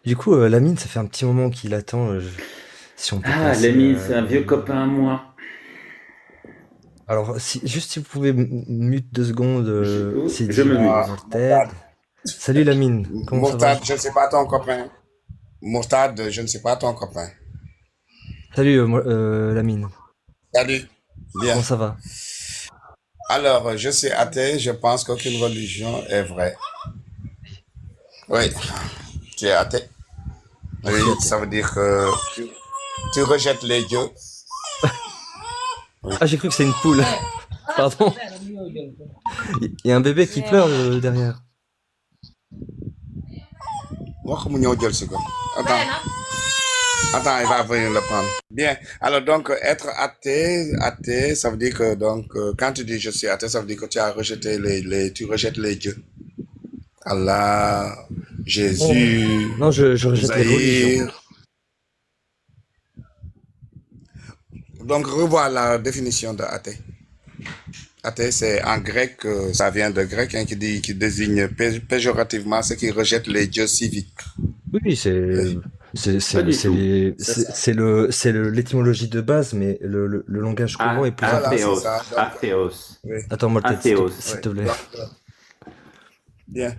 Du coup, Lamine, ça fait un petit moment qu'il attend. Si on peut Ah, passer. Lamine, c'est un vieux copain à moi. Alors, juste si vous pouvez mute 2 secondes, Oui, je Sidi me et mute. Mourtad, Morted. Salut Lamine, comment ça va? Mourtad, je ne sais pas ton copain. Mourtad, je ne sais pas ton copain. Salut Lamine, Salut. Bien. comment ça va? Alors, je suis athée, je pense qu'aucune religion est vraie. Oui, tu es athée. Je Oui, suis athée. ça veut dire que tu rejettes les dieux. Oui. Ah, j'ai cru que c'est une poule. Pardon. Il y a un bébé qui pleure derrière. Wax mu ñëw jël si ko. Attends, il va venir le prendre. Bien. Alors, donc, être athée, ça veut dire que, donc, quand tu dis je suis athée, ça veut dire que tu as rejeté tu rejettes les dieux. Allah, Non, Jésus, non, je rejette les religions. Zahir. Donc, revois la définition de athée. Athée, c'est en grec, ça vient de grec, hein, qui désigne péjorativement ceux qui rejettent les dieux civiques. Oui, oui, Oui, Pas du tout. c'est ça. l'étymologie de base, mais le langage courant est plus Voilà, c'est important. ça. Athéos. Donc, Athéos. oui, Attends, Morted, Athéos. s'il oui. te plaît. Donc, bien.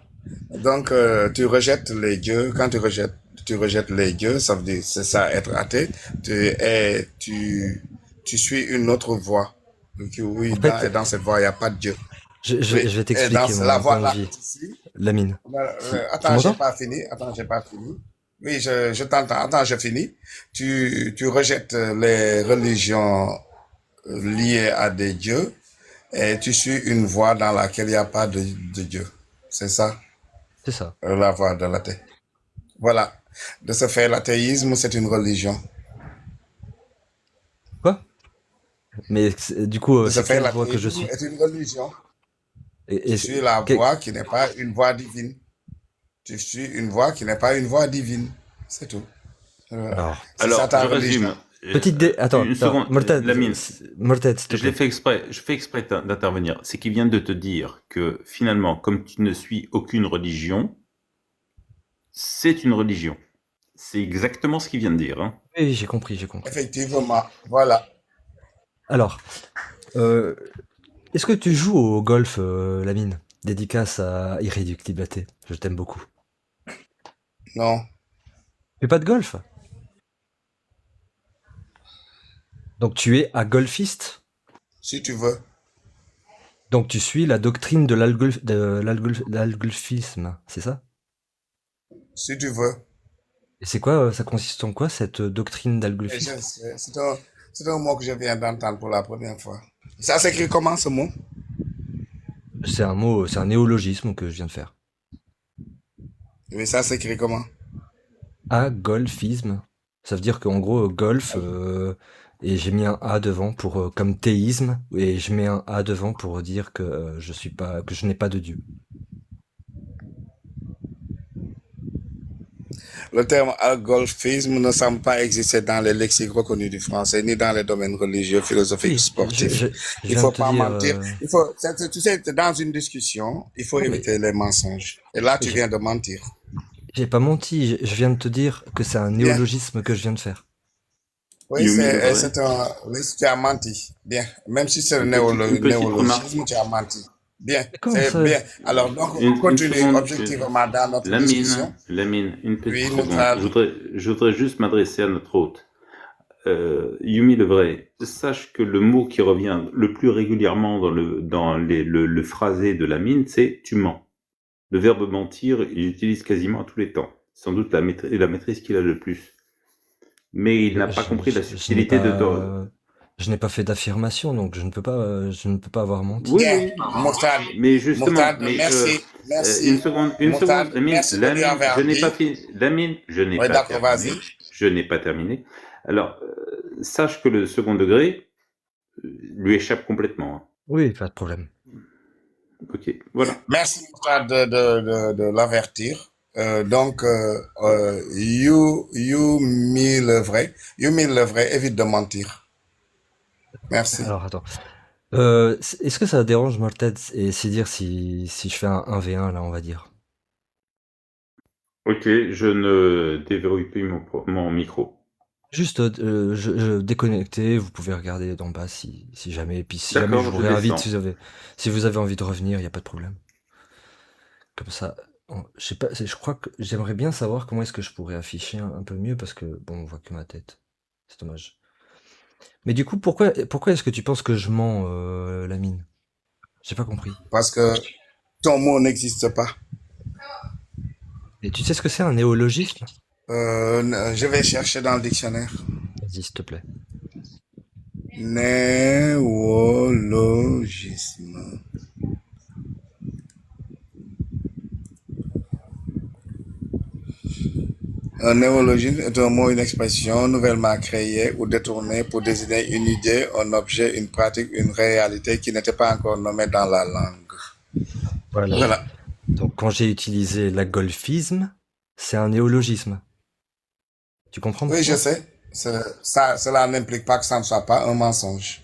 Donc, tu rejettes les dieux. Quand tu rejettes les dieux, ça veut dire, c'est ça, être athée. Tu suis une autre voie. Donc, oui, En fait, dans cette voie, il n'y a pas de Dieu. Oui. je vais Et dans t'expliquer la mon voie point de là vue, que tu suis, Lamine. Tu attends, j'ai m'entends? pas fini. Attends, j'ai pas fini. Oui, je t'entends. Attends, je finis. Tu rejettes les religions liées à des dieux et tu suis une voie dans laquelle il n'y a pas de Dieu. C'est ça, C'est ça. la voie de l'athée. Voilà. De ce fait, l'athéisme, c'est une religion. Quoi? Mais du coup, De ce c'est fait, quelle voie que je l'athéisme suis? est une religion. Et, Tu et- suis la que- voie qui n'est pas une voie divine. Tu suis une voie qui n'est pas une voie divine. C'est tout. alors, C'est ça Alors, ta je religion. résume. attends, Une attends, seconde, Morted, Lamine. Morted, s'il te Je l'ai plaît. fait exprès. Je fais exprès d'intervenir. C'est qu'il vient de te dire que finalement, comme tu ne suis aucune religion, c'est une religion. C'est exactement ce qu'il vient de dire. Hein. Oui, oui, j'ai compris, j'ai compris. Effectivement. Voilà. Alors, euh, est-ce que tu joues au golf, Lamine? Dédicace à Irréductibilité. Je t'aime beaucoup. Non. Tu fais pas de golf? Donc tu es à golfiste? Si tu veux. Donc tu suis la doctrine de l'algolfisme, c'est ça? Si tu veux. Et c'est quoi, ça consiste en quoi cette doctrine Et d'algolfisme? c'est un mot que je viens d'entendre pour la première fois. Ça s'écrit comment ce mot? C'est un mot, c'est un néologisme que je viens de faire. Oui, ça s'écrit comment? Agolfisme. Ça veut dire qu'en gros, golf, et j'ai mis un A devant pour, comme théisme, et je mets un A devant pour dire que je suis pas, que je n'ai pas de Dieu. Le terme algolfisme ne semble pas exister dans les lexiques reconnus du français, ni dans les domaines religieux, philosophiques, Si, sportifs. je Il viens de faut te pas dire, mentir. Tu sais, dans une discussion, il faut non mais, éviter les mensonges. Et là, mais tu viens de mentir. j'ai pas menti, je viens de te dire que c'est un Bien. néologisme que je viens de faire. Oui, Yumi le vrai. oui, tu as menti. Bien. Même si c'est le Une petite remarque. néologisme, tu as menti. Bien. Mais comment C'est ça? bien. Alors, donc, on Une continue seconde. objectivement dans notre discussion. Lamine, une Oui, petite seconde. Moutrad. Je voudrais juste m'adresser à notre hôte. Yumi le vrai, sache que le mot qui revient le plus régulièrement dans le phrasé de Lamine, c'est tu mens. Le verbe mentir, il utilise quasiment à tous les temps. Sans doute la maîtrise qu'il a le plus. Mais il n'a pas compris la Je n'ai subtilité de ton... pas, je n'ai pas fait d'affirmation, donc je ne peux pas avoir menti. Oui, Bien. oui. Moutrad. Mais justement, Moutrad, merci. Merci. une Moutrad, seconde, Lamine, merci de lui avoir dit. Lamine, je n'ai Oui, pas d'accord, terminé, vas-y. je n'ai pas terminé. Alors, sache que le second degré lui échappe complètement. Hein. Oui, pas de problème. Ok, voilà. Merci de l'avertir. Donc, you mille le vrai, évite de mentir. Merci. Alors, attends. Est-ce que ça dérange Morted et c'est dire si je fais un 1v1 là, on va dire? Ok, je ne déverrouille plus mon micro. Juste je déconnecter, vous pouvez regarder d'en bas si jamais. Et puis si jamais je D'accord, vous je réinvite, descends. si vous avez envie de revenir, il n'y a pas de problème. Comme ça, je sais pas, je crois que j'aimerais bien savoir comment est-ce que je pourrais afficher un peu mieux parce que bon, on voit que ma tête. C'est dommage. Mais du coup, pourquoi est-ce que tu penses que je mens, Lamine? J'ai pas compris. Parce que ton mot n'existe pas. Et tu sais ce que c'est un néologisme? Je vais chercher dans le dictionnaire. Vas-y, s'il te plaît. Néologisme. Un néologisme est un mot, une expression nouvellement créée ou détournée pour désigner une idée, un objet, une pratique, une réalité qui n'était pas encore nommée dans la langue. Voilà. Voilà. Donc quand j'ai utilisé l'agolphisme, c'est un néologisme. Tu comprends Oui, je pourquoi? sais. Cela n'implique pas que ça ne soit pas un mensonge.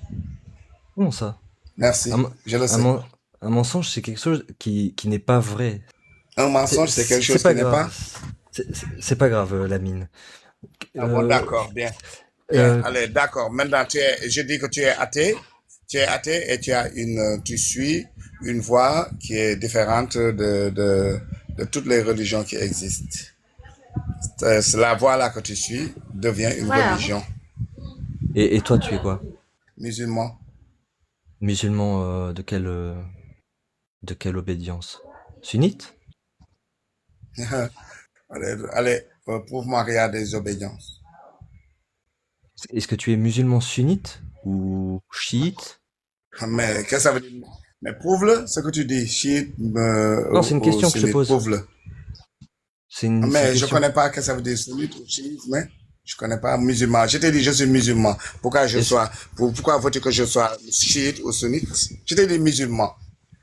Comment ça? Un, Merci. men- Je le un sais. men- un mensonge, c'est quelque chose qui n'est pas vrai. Un mensonge, c'est quelque C'est chose pas qui n'est grave. pas. C'est pas grave, Lamine. Ah bon, Euh, d'accord, bien. Bien. euh, Allez, d'accord. Maintenant, je dis que tu es athée. Tu es athée et tu suis une voie qui est différente de toutes les religions qui existent. C'est la voie là que tu suis devient une religion. et toi, tu es quoi? Musulman. Musulman de quelle obédience? Sunnite? Allez, prouve-moi qu'il y a des obédiences. Est-ce que tu es musulman sunnite ou chiite? Mais qu'est-ce que ça veut dire? Mais prouve-le, ce que tu dis, chiite Non, c'est une ou question que je te sunnite, pose. prouve-le. C'est une Mais je question. connais pas qu'est-ce que ça veut dire sunnite ou chiite, mais je connais pas musulman. Je t'ai dit, je suis musulman. Est-ce, Pourquoi veux-tu que je sois chiite ou sunnite? Je t'ai dit musulman.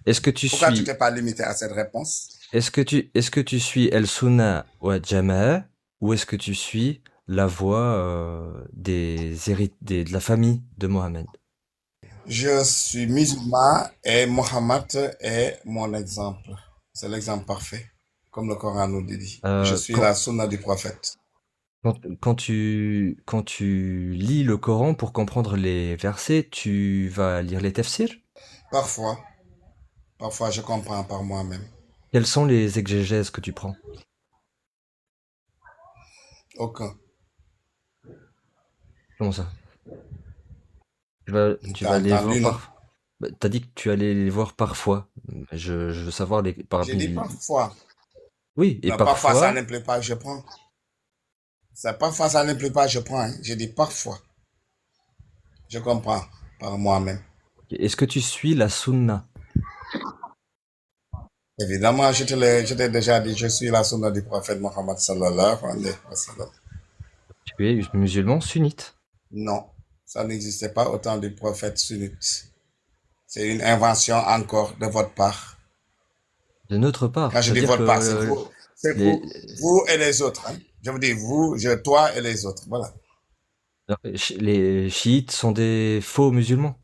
est-ce que tu Pourquoi tu suis, t'es pas limité à cette réponse? est-ce que tu suis El Sunna ou Jama'a ou est-ce que tu suis la voie de la famille de Mohammed? Je suis musulman et Mohammed est mon exemple. C'est l'exemple parfait, comme le Coran nous le dit. Je Euh, suis quand, la sunna du prophète. quand tu lis le Coran pour comprendre les versets, tu vas lire les tafsirs? Parfois, parfois je comprends par moi-même. Quelles sont les exégèses que tu prends? Aucun. Comment ça? Tu vas T'as les entendu, voir non? par... Bah, t'as dit que tu allais les voir parfois. Je veux savoir les J'ai dit parmi. parfois. Oui, et Mais parfois, ça parfois, n'implique pas, je prends. Parfois, ça n'implique pas, je prends. Hein. J'ai dit parfois. Je comprends par moi-même. est-ce que tu suis la sunna? Évidemment, je t'ai déjà dit, je suis la sunna du prophète Mohammed sallallahu alayhi wa sallam. Tu es musulman sunnite. Non, ça n'existait pas au temps du prophète sunnite. C'est une invention encore de votre part. De notre part, Quand je ça veut dis dire votre part, que c'est les, vous et les autres. Hein. Je vous dis vous, toi et les autres. Voilà. les chiites sont des faux musulmans.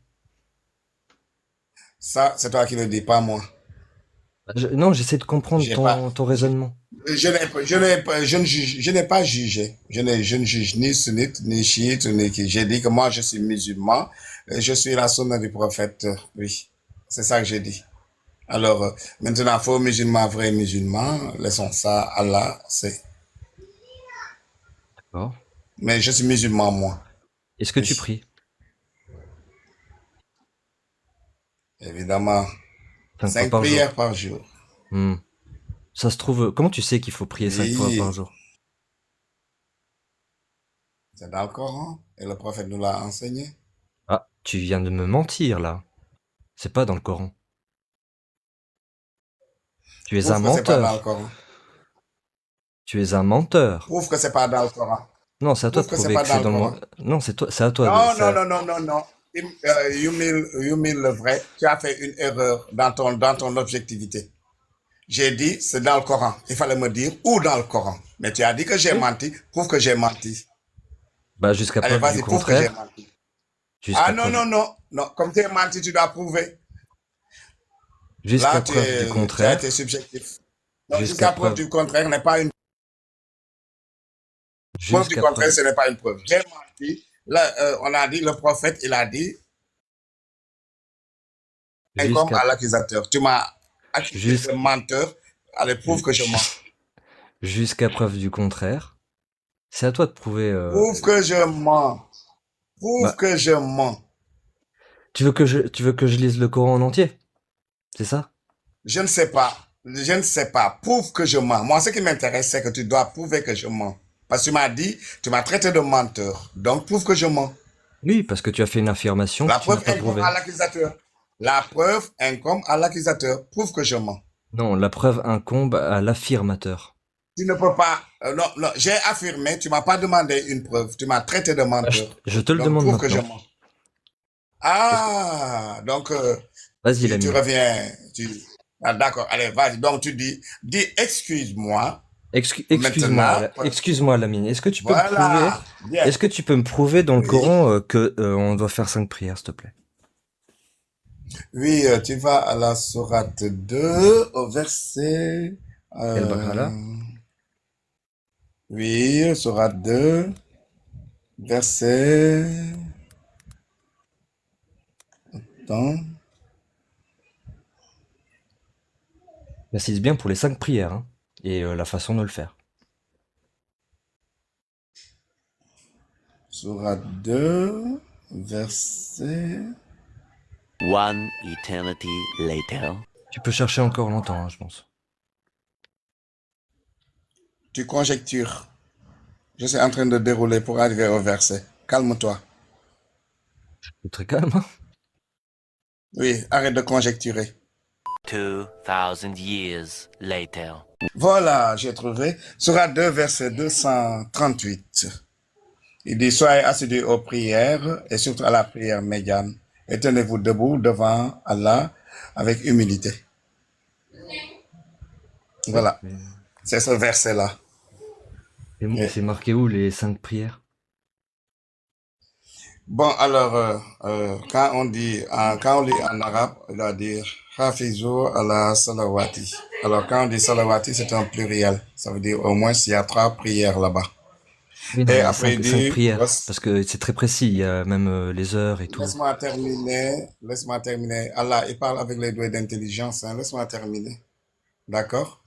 Ça, c'est toi qui le dis, pas moi. Non, j'essaie de comprendre J'ai pas, ton raisonnement. je n'ai pas jugé. Je ne juge ni sunnite, ni chiite, ni qui. J'ai dit que moi, je suis musulman. Je suis la sunna du prophète. Oui. C'est ça que j'ai dit. Alors, maintenant, faux musulman, vrai musulman, laissons ça à Allah, c'est. D'accord. Mais je suis musulman, moi. Est-ce que tu Oui. pries? Évidemment. 5 fois 5 par jour. prières par jour. Hmm. Ça se trouve, comment tu sais qu'il faut prier 5 fois par Oui. jour? C'est dans le Coran. Et le prophète nous l'a enseigné. Ah, tu viens de me mentir là. C'est pas dans le Coran. Tu es un Prouve que c'est pas dans le menteur. Coran. Tu es un menteur. Prouve que c'est pas dans le Coran. Non, c'est à toi de Prouve que c'est prouver pas que c'est dans le dans Coran. Non, c'est à toi de. Non, non, non, non, non, non. Yumil le vrai, tu as fait une erreur dans ton objectivité. J'ai dit, c'est dans le Coran. Il fallait me dire où dans le Coran. Mais tu as dit que j'ai Oui. menti. Prouve que j'ai menti. Bah, jusqu'à Allez, preuve du vas-y, prouve que j'ai contraire. menti. Ah Jusqu'à non, preuve, non, non. Non, comme tu as menti, tu dois prouver. jusqu'à Là, preuve du tu as été contraire. subjectif. Donc, Jusqu'à jusqu'à preuve preuve. du contraire n'est pas une Preuve du Jusqu'à contraire, preuve. ce n'est pas une preuve. J'ai menti. Là, on a dit, le prophète, il a dit, comme Jusqu'à à l'accusateur. Tu m'as accusé de jusqu'- menteur. Allez, prouve ju- que je mens. jusqu'à preuve du contraire. C'est à toi de prouver. Prouve que je mens. Prouve Bah, que je mens. tu veux que je lise le Coran en entier? C'est ça? Je ne sais pas. Je ne sais pas. Prouve que je mens. Moi, ce qui m'intéresse, c'est que tu dois prouver que je mens. Parce que tu m'as dit, tu m'as traité de menteur. Donc, prouve que je mens. Oui, parce que tu as fait une affirmation La que tu n'as preuve pas incombe prouvée. à l'accusateur. La preuve incombe à l'accusateur. Prouve que je mens. Non, la preuve incombe à l'affirmateur. Tu ne peux pas. Non, non, j'ai affirmé, tu m'as pas demandé une preuve. Tu m'as traité de Bah, menteur. je te le Donc, demande prouve que je maintenant. mens. Est-ce que... Ah, donc, Vas-y, tu Lamine. reviens. Ah, d'accord, allez, vas-y. Donc, tu dis excuse-moi. Excuse-moi, Maintenant, excuse-moi, Lamine. Est-ce que tu peux me prouver, voilà. Bien. est-ce que tu peux me prouver dans le Oui. Coran que on doit faire 5 prières, s'il te plaît? Oui, tu vas à la sourate 2, au verset. Et le Baqarah? Oui, sourate 2, verset. Attends. Précise bien pour les 5 prières, hein, et la façon de le faire. Sourate 2, verset. One eternity later. Tu peux chercher encore longtemps, hein, je pense. Tu conjectures. Je suis en train de dérouler pour arriver au verset. Calme-toi. C'est très calme, hein. Oui, arrête de conjecturer. 2000 years later. Voilà, j'ai trouvé. Sourate 2, verset 238. Il dit, soyez assidus aux prières et surtout à la prière médiane. Et tenez-vous debout devant Allah avec humilité. Voilà, Mais- c'est ce verset-là. Et c'est marqué où les 5 prières? Bon, alors, quand on lit en arabe, il va dire Hafizu ala salawati. Alors, quand on dit salawati, c'est un pluriel. Ça veut dire au moins il y a 3 prières là-bas. Oui, non, Et mais après, il 5 dit, prières, parce que c'est très précis, il y a même les heures et tout. laisse-moi terminer, laisse-moi terminer. Allah, il parle avec les doigts d'intelligence, hein. Laisse-moi terminer. D'accord?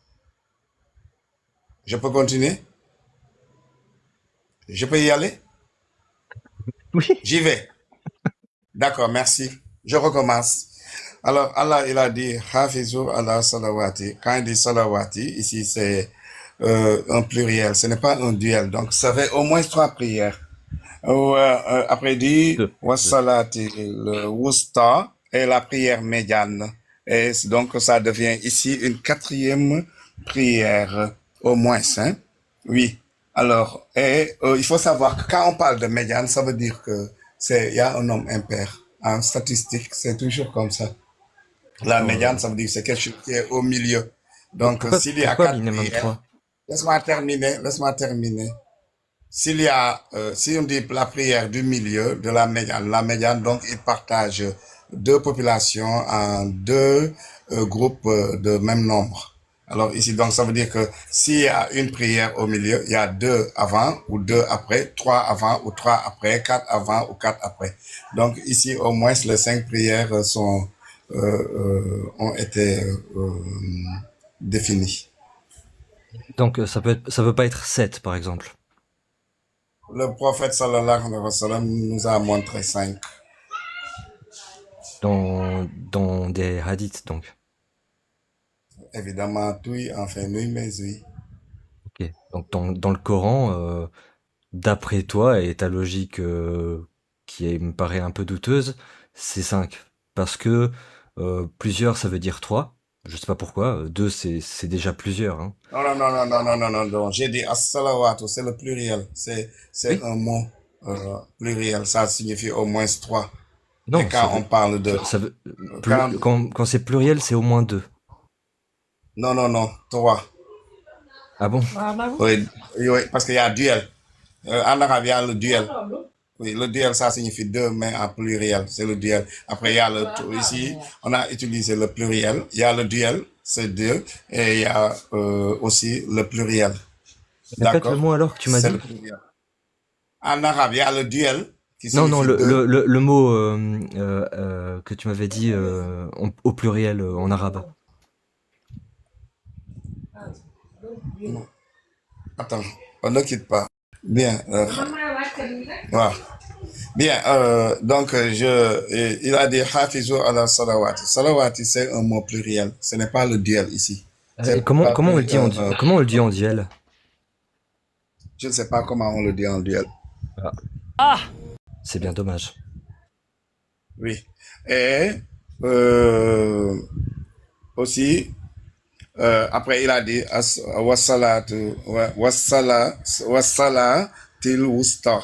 Je peux continuer? Je peux y aller? Oui. J'y vais. D'accord, merci. Je recommence. Alors, Allah, il a dit, Hafizu ala salawati. Quand il dit salawati, ici, c'est un pluriel. Ce n'est pas un duel. Donc, ça fait au moins 3 prières. Après, il dit, Deux. wassalati, le wusta, et la prière médiane. Et donc, ça devient ici une 4e prière, au moins, hein? Oui. Alors, il faut savoir que quand on parle de médiane, ça veut dire que il y a un nombre impair. En statistique, c'est toujours comme ça. La médiane, ça veut dire que c'est quelque chose qui est au milieu. Donc, s'il y a pourquoi 4 minimum prières, 3? laisse-moi terminer. S'il y a, si on dit la prière du milieu, de la médiane, donc il partage 2 populations en 2 groupes de même nombre. Alors ici, donc ça veut dire que s'il y a une prière au milieu, il y a 2 avant ou 2 après, 3 avant ou 3 après, 4 avant ou 4 après. Donc ici, au moins, les 5 prières ont été définies. Donc ça veut pas être 7, par exemple. Le prophète sallallahu alayhi wa sallam nous a montré 5. Dans des hadiths, donc. Évidemment, oui, enfin, oui, mais oui. Ok. Donc dans le Coran, d'après toi et ta logique me paraît un peu douteuse, c'est 5. Parce que plusieurs, ça veut dire 3. Je sais pas pourquoi. 2, c'est déjà plusieurs, hein. Non, non, non, non, non, non, non, non, non. J'ai dit as-salawatu, c'est le pluriel. C'est Oui. un mot pluriel. Ça signifie au moins 3. Non, Et quand on parle de... ça veut, quand- quand c'est pluriel, c'est au moins 2. Non, non, non, 3. Ah bon? Oui, oui, oui, parce qu'il y a duel. En arabe, il y a le duel. Oui, le duel, ça signifie 2, mais en pluriel, c'est le duel. Après, il y a ici, on a utilisé le pluriel. Il y a le duel, c'est 2, et il y a aussi le pluriel. Répète le D'accord? mot alors que tu m'as C'est dit. le pluriel. En arabe, il y a le duel qui Non, non, signifie deux. le mot que tu m'avais dit au pluriel en arabe. Non. Attends, on ne quitte pas. Bien. Voilà. Bien, il a dit Hafizu ala salawati. Salawati, c'est un mot pluriel. Ce n'est pas le duel ici. Et C'est pas comment on le dit comment on le dit en duel? je ne sais pas comment on le dit en duel. C'est bien dommage. Oui. Et euh, aussi, après, il a dit wassalatil wusta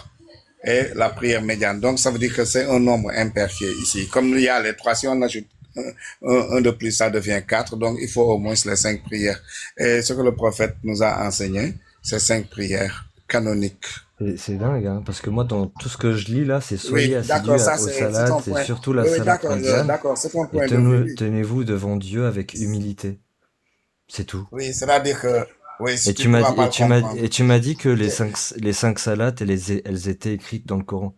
et la prière médiane. Donc, ça veut dire que c'est un nombre imparfait ici. Comme il y a les trois, si on ajoute un de plus, ça devient 4. Donc, il faut au moins les 5 prières. Et ce que le prophète nous a enseigné, c'est 5 prières canoniques. C'est dingue, hein, parce que moi, dans tout ce que je lis là, c'est soyez Oui, d'accord, assidus ça aux c'est salades, ton et point. surtout la Oui, oui, salade d'accord, indienne, d'accord, c'est ton et point de vue. Oui, tenez-vous devant Dieu avec humilité. C'est tout. oui, c'est-à-dire que, oui, Et tu ne pourras pas le comprendre. et tu m'as dit que les cinq salades, elles étaient écrites dans le Coran.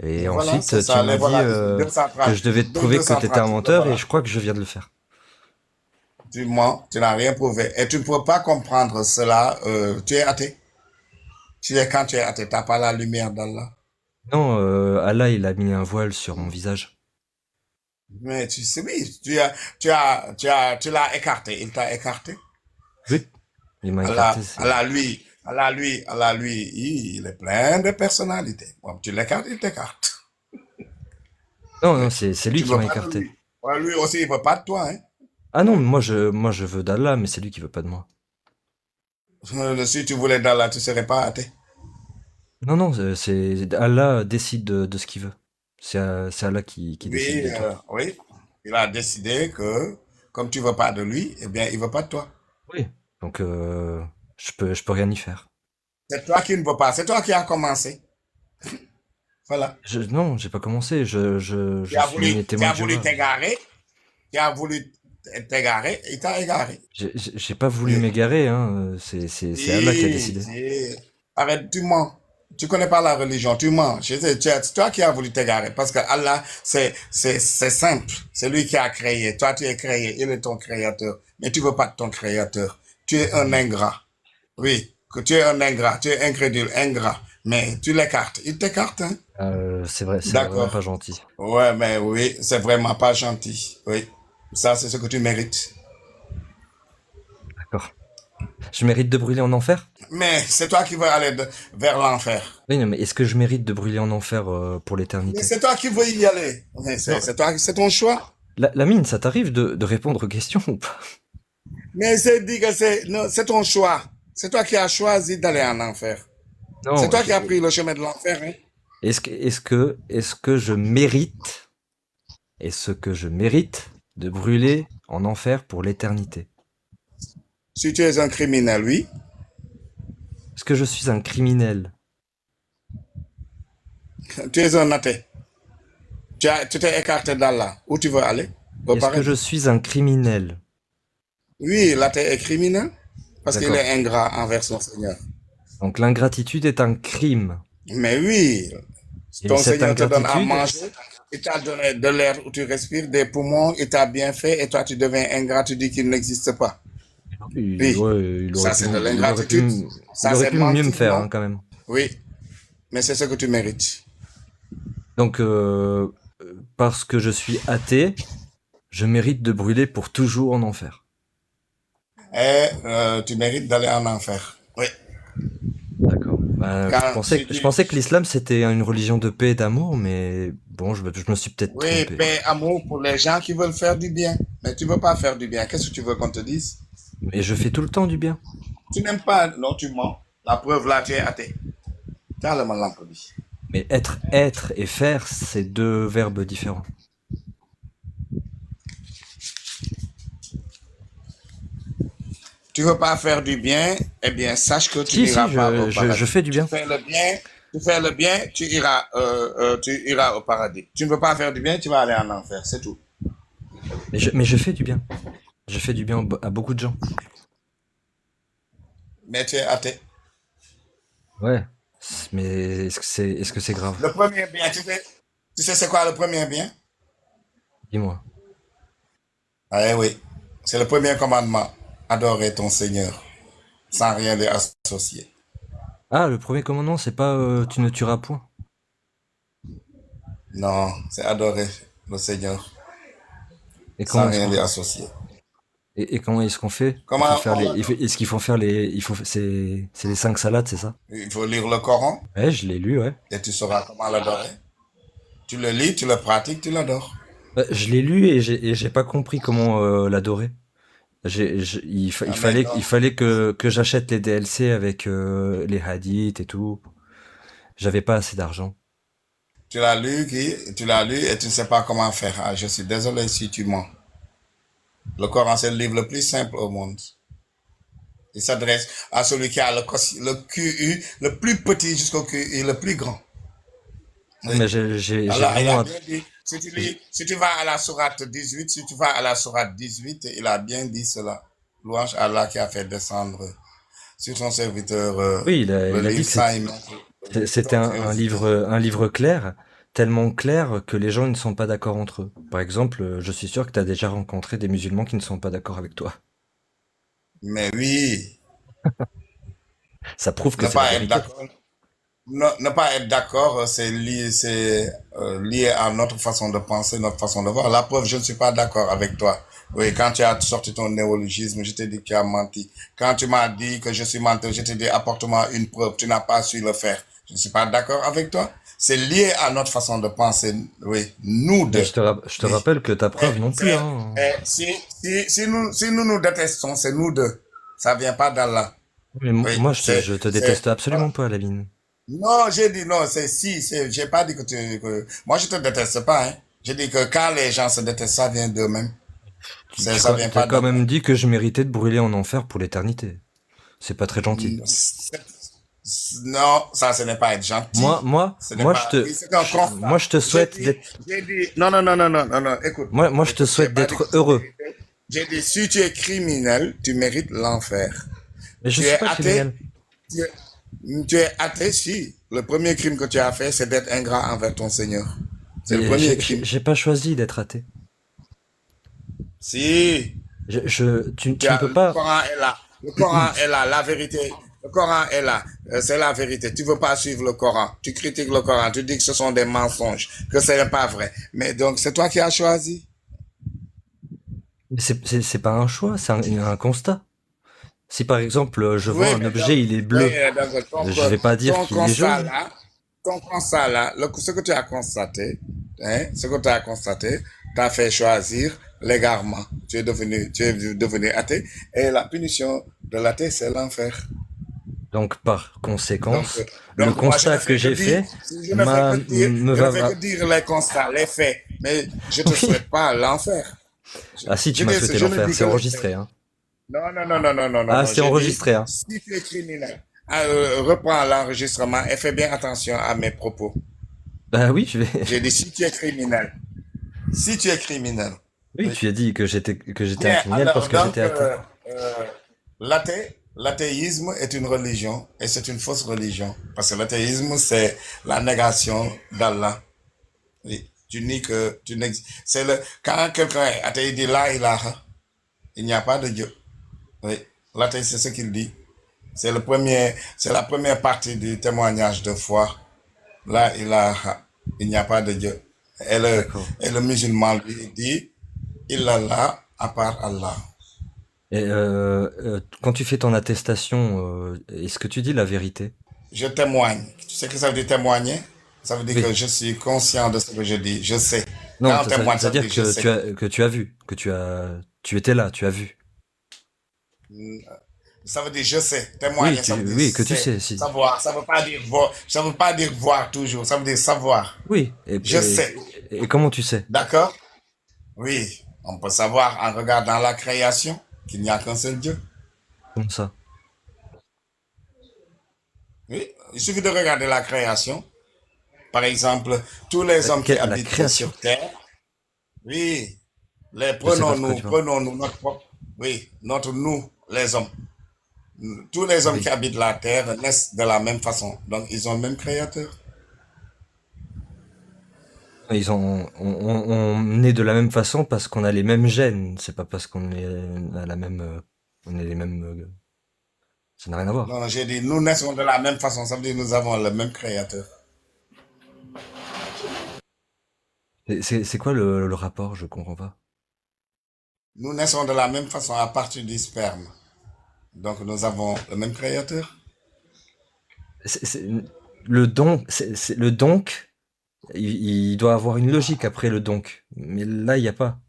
Et Voilà, c'est ensuite, tu ça, les m'as dit voilà, que je devais te prouver que tu étais un 230, le menteur, et voilà. je crois que je viens de le faire. Tu mens, tu n'as rien prouvé. Et tu ne peux pas comprendre cela, tu es athée. Quand tu es athée, tu n'as pas la lumière d'Allah. Non, Allah, il a mis un voile sur mon visage. Mais tu sais, oui, tu l'as écarté, il t'a écarté. Oui, il m'a écarté. Allah, lui, il est plein de personnalités. Bon, tu l'écartes, il t'écarte. Non, non, c'est lui Tu qui veux m'a pas de écarté. lui. Ouais, lui aussi, il veut pas de toi, hein. Ah non, moi je veux d'Allah, mais c'est lui qui veut pas de moi. Si tu voulais d'Allah, tu serais pas athée. Non, non, c'est Allah décide de ce qu'il veut. C'est Allah qui décide Oui, de tout. oui. Il a décidé que, comme tu veux pas de lui, eh bien, il veut pas de toi. Oui. Donc je peux rien y faire. C'est toi qui ne veux pas. C'est toi qui as commencé. Voilà. Non, j'ai pas commencé. Je suis Tu témoin as de voulu Jéhovah. t'égarer. Tu as voulu t'égarer. Il t'a égaré. J'ai pas voulu Oui. m'égarer, hein. C'est Allah qui a décidé. Arrête, tu mens. Tu connais pas la religion, tu mens. C'est toi qui as voulu t'égarer. Parce que Allah, c'est simple. C'est lui qui a créé. Toi, tu es créé. Il est ton créateur. Mais tu veux pas de ton créateur. Tu es un ingrat. Oui. Que tu es un ingrat. Tu es incrédule, ingrat. Mais tu l'écartes. Il t'écarte, hein. C'est vrai, c'est vraiment pas D'accord. gentil. Ouais, mais oui, c'est vraiment pas gentil. Oui. Ça, c'est ce que tu mérites. D'accord. Je mérite de brûler en enfer? Mais c'est toi qui veux aller vers l'enfer. Oui, non, mais est-ce que je mérite de brûler en enfer pour Mais l'éternité? c'est toi qui veux y aller. Mais Non, c'est toi, c'est ton choix. la mine, ça t'arrive de répondre aux questions ou pas? Mais c'est dit que non, c'est ton choix. C'est toi qui as choisi d'aller en enfer. C'est Non, toi qui as pris le chemin de l'enfer, hein. est-ce que je mérite, est-ce que je mérite de brûler en enfer pour l'éternité? Si tu es un criminel, oui. Est-ce que je suis un criminel? Tu es un athée. Tu t'es écarté d'Allah. Où tu veux aller? Au Est-ce que je paradis. suis un criminel? Oui, l'athée est criminel parce qu'il D'accord. est ingrat envers son Seigneur. Donc l'ingratitude est un crime. Mais oui, Et ton cette Seigneur te donne à ingratitude, manger, il t'a donné de l'air où tu respires, des poumons, il t'a bien fait, et toi tu deviens ingrat, tu dis qu'il n'existe pas. Oui, ouais, ça c'est de l'ingratitude. il Ça aurait c'est pu mieux me mentir, faire, non? hein, quand même. Oui, mais c'est ce que tu mérites. Donc, parce que je suis athée, je mérite de brûler pour toujours en enfer. Et tu mérites d'aller en enfer. Oui. D'accord. Si Je tu... pensais que l'islam c'était une religion de paix et d'amour, mais bon, je me suis peut-être Oui, trompé. paix, amour pour les gens qui veulent faire du bien. Mais tu veux pas faire du bien. Qu'est-ce que tu veux qu'on te dise? Mais je fais tout le temps du bien. Tu n'aimes pas, non, tu mens. La preuve là, tu es athée. Tu as le mal l'empli. Mais être et faire, c'est deux verbes différents. Tu veux pas faire du bien, eh bien, sache que tu Si, n'iras pas au je paradis. fais du bien. Tu fais le bien, tu iras au paradis. Tu ne veux pas faire du bien, tu vas aller en enfer, c'est tout. Mais je fais du bien. Je fais du bien à beaucoup de gens. Mais tu es athée. Ouais. Mais est-ce que c'est grave? Le premier bien, tu sais c'est quoi le premier bien? Dis-moi. Ah oui, c'est le premier commandement. Adorer ton Seigneur sans rien lui associer. Ah, le premier commandement, c'est pas tu ne tueras point. Non, c'est adorer le Seigneur Et comment sans est-ce rien qu'on lui fait? associer. Et comment est-ce qu'on fait? Il faut Comment faire les. Est-ce qu'il faut faire les. C'est les 5 salades, c'est ça? il faut lire le Coran Ouais, je l'ai lu, ouais. et tu sauras comment l'adorer. Tu le lis, tu le pratiques, tu l'adores. Je l'ai lu et j'ai pas compris comment l'adorer. Ah, mais Il non. fallait que j'achète les DLC avec les hadiths et tout. J'avais pas assez d'argent. Tu l'as lu et tu ne sais pas comment faire. Ah, je suis désolé si tu mens. Le Coran, c'est le livre le plus simple au monde. Il s'adresse à celui qui a le QI le plus petit jusqu'au QI le plus grand. Mais Oui. j'ai Alors, il a vraiment. bien dit, si tu vas à la sourate 18, si tu vas à la sourate 18, il a bien dit cela. Louange à Allah qui a fait descendre sur son serviteur Oui, le il a dit livre que sans y mettre c'était un livre clair, tellement clair que les gens ne sont pas d'accord entre eux. Par exemple, je suis sûr que tu as déjà rencontré des musulmans qui ne sont pas d'accord avec toi. Mais oui, Ça prouve que ne c'est la pas être vérité. d'accord. Ne pas être d'accord, lié à notre façon de penser, notre façon de voir. La preuve, je ne suis pas d'accord avec toi. Oui, quand tu as sorti ton néologisme, je t'ai dit que tu as menti. Quand tu m'as dit que je suis menteur, je t'ai dit apporte-moi une preuve. Tu n'as pas su le faire. Je ne suis pas d'accord avec toi. C'est lié à notre façon de penser. Oui, nous Mais deux. je te Oui. rappelle que ta preuve non plus, hein. Si nous nous détestons, c'est nous deux. Ça vient pas d'Allah. Mais Oui, moi, je te déteste absolument pas, Lamine. non, j'ai dit non, j'ai pas dit moi je te déteste pas, hein. J'ai dit que quand les gens se détestent, ça vient d'eux-mêmes. Ça vient Tu as pas quand même d'Allah. dit que je méritais de brûler en enfer pour l'éternité. C'est pas très gentil. Non, ça, ce n'est pas être gentil. Ce n'est pas, oui, c'est un Moi, constat. je te souhaite d'être, Non, non, non, non, non, non, non, écoute, moi, je te écoute, j'ai souhaite pas dit que d'être tu heureux. méritais. J'ai dit, si tu es criminel, tu mérites l'enfer. Mais je Tu suis es pas athée, criminel. tu es, tu es athée, si. Le premier crime que tu as fait, c'est d'être ingrat envers ton Seigneur. C'est le Mais premier crime. j'ai pas choisi d'être athée. Si, Tu ne peux Le pas. Coran est là. Le Coran est là. La vérité. Le Coran est là. C'est la vérité. Tu veux pas suivre le Coran. Tu critiques le Coran. Tu dis que ce sont des mensonges, que ce n'est pas vrai. Mais donc, c'est toi qui as choisi. C'est pas un choix, c'est un constat. Si par exemple je vois Oui, un mais objet, il est oui, bleu, je vais pas dire ton qu'il est constat jaune. là, ce que tu as constaté, ce que tu as constaté, t'a fait choisir l'égarement. Tu es devenu athée. Et la punition de l'athée, c'est l'enfer. Donc par Donc, conséquence, le donc moi, je constat ne que fais que j'ai dire, fait me je ne fais que va. dire les constats, les faits, mais je te Oui. souhaite pas l'enfer. Ah si, tu m'as souhaité Je ne l'enfer, dis c'est que les faits. enregistré, hein. Non, non, non, non, non, non, non, Ah, non. c'est J'ai dit, enregistré, hein. si tu es criminel, reprends l'enregistrement et fais bien attention à mes propos. Bah oui, je vais. J'ai dit, si tu es criminel, si tu es criminel. Oui, Oui. tu as dit que j'étais un Bien, criminel parce alors, que j'étais donc, athée. l'athéisme est une religion et c'est une fausse religion. Parce que l'athéisme, c'est la négation d'Allah. Oui. Tu nies que tu n'existes. Quand quelqu'un est athée, il dit la ilaha. Il n'y a pas de Dieu. Oui. L'athée, c'est ce qu'il dit. C'est la première partie du témoignage de foi. La ilaha. Il n'y a pas de Dieu. D'accord. Et le musulman lui dit, illallah à part Allah. Et quand tu fais ton attestation, est-ce que tu dis la vérité? Je témoigne. Tu sais que ça veut dire témoigner? Ça veut dire Oui. que je suis conscient de ce que je dis. Je sais. Non, Quand on témoigne, ça veut c'est-à-dire dire je sais. que tu as vu, tu étais là, tu as vu. Ça veut dire je sais. Témoigner, ça veut dire Oui, que tu c'est. sais, si. Savoir. Ça veut pas dire voir. Ça veut pas dire voir toujours. Ça veut dire savoir. Oui. Je sais. Et comment tu sais? D'accord? Oui. On peut savoir en regardant la création qu'il n'y a qu'un seul Dieu. Comme ça. Oui. Il suffit de regarder la création. Par exemple, tous les hommes qui La habitent création. sur Terre. Oui. Je sais pas ce que tu parles. Prenons-nous notre propre. Oui. Nous, les hommes. Tous les hommes Oui. qui habitent la terre naissent de la même façon. Donc, ils ont le même créateur. On est de la même façon parce qu'on a les mêmes gènes. C'est pas parce qu'on est à la même, on est les mêmes. Ça n'a rien à voir. Non, j'ai dit, nous naissons de la même façon. Ça veut dire que nous avons le même créateur. C'est quoi le rapport? Je comprends pas. Nous naissons de la même façon à partir du sperme. Donc, nous avons le même créateur. C'est- le don, le donc, il doit avoir une logique après le donc. Mais là, il n'y a pas.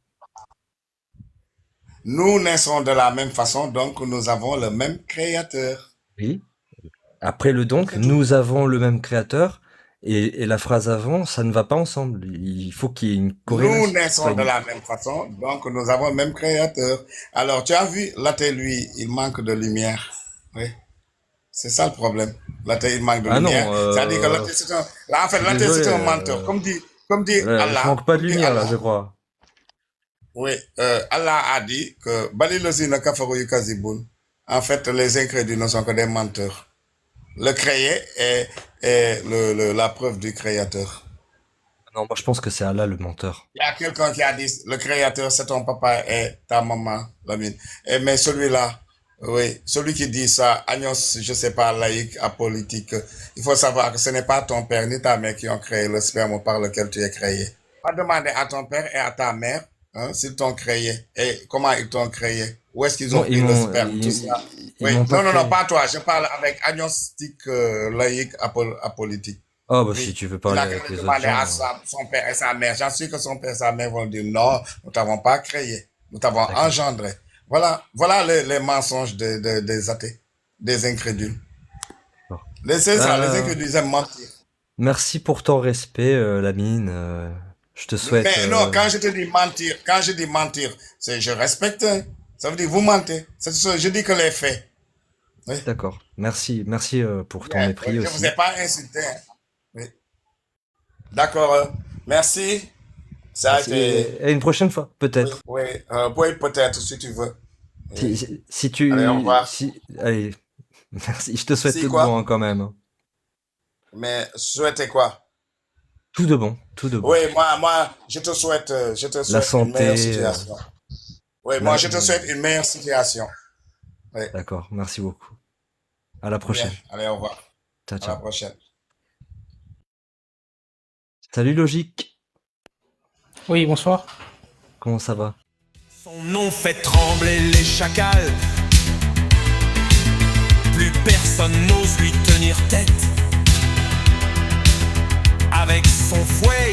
Nous naissons de la même façon, donc nous avons le même créateur. Oui. Après le donc, C'est tout. nous avons le même créateur. Et la phrase avant, ça ne va pas ensemble. Il faut qu'il y ait une Nous corrélation. naissons Enfin, de la même façon, donc nous avons le même créateur. Alors, tu as vu, l'athée, lui, il manque de lumière. Oui, c'est ça le problème. L'athée, il manque de Ah non, lumière. C'est-à-dire que l'athée, c'est un... Là, en je fait, suis l'athée, désolé. c'est un menteur. Comme dit Je Allah. manque pas de Comme dit lumière là, Allah. je crois. Oui, Allah a dit que Balilosina kafaru yukazibun. En fait, les incrédules ne sont que des menteurs. Le créé est la preuve du créateur. Non, moi je pense que c'est Allah le menteur. Il y a quelqu'un qui a dit, le créateur, c'est ton papa et ta maman, Lamine. Mais celui-là, oui, celui qui dit ça, Agnos, je sais pas, laïque, apolitique, il faut savoir que ce n'est pas ton père ni ta mère qui ont créé le sperme par lequel tu es créé. Va demander à ton père et à ta mère, hein, s'ils t'ont créé et comment ils t'ont créé. Où est-ce qu'ils ont Non, pris le sperme, tout ça. ils Oui, m'ont pas non, créé. pas toi, je parle avec agnostique, laïque, apolitique. Oh, bah si Oui, tu veux il parler a qu'à avec le les autres demander à gens. son père et sa mère. J'en suis que son père et sa mère vont dire non, nous t'avons pas créé, nous t'avons D'accord. engendré. Voilà les mensonges des athées, des incrédules. Bon. C'est ça, les Euh, incrédules ils aiment mentir. merci pour ton respect, Lamine. Je te souhaite. Mais non, quand je te dis mentir, quand je dis mentir, c'est je respecte. Hein. Ça veut dire vous mentez. Je dis que les faits. Oui. D'accord. Merci pour ton Bien, mépris oui, je vous aussi. ai pas insulté. Hein. Oui. D'accord. Merci. Ça a Merci. été. Et une prochaine fois, Oui, peut-être. oui, oui, peut-être si tu veux. Oui. Si Allez, au revoir. allez, merci. Je te souhaite Si tout de quoi? bon hein, quand même. Hein. Mais souhaitez quoi? Tout de bon, tout de bon. Oui, moi, je te souhaite La une meilleure santé. situation. Oui, moi, je te la- souhaite une meilleure situation. Oui, D'accord. Merci beaucoup. À la bien. prochaine. Allez, au revoir. Ciao, À la ciao. prochaine. Salut Logique. Oui, bonsoir. Comment ça va? Son nom fait trembler les chacals. Plus personne n'ose lui tenir tête. Avec son fouet,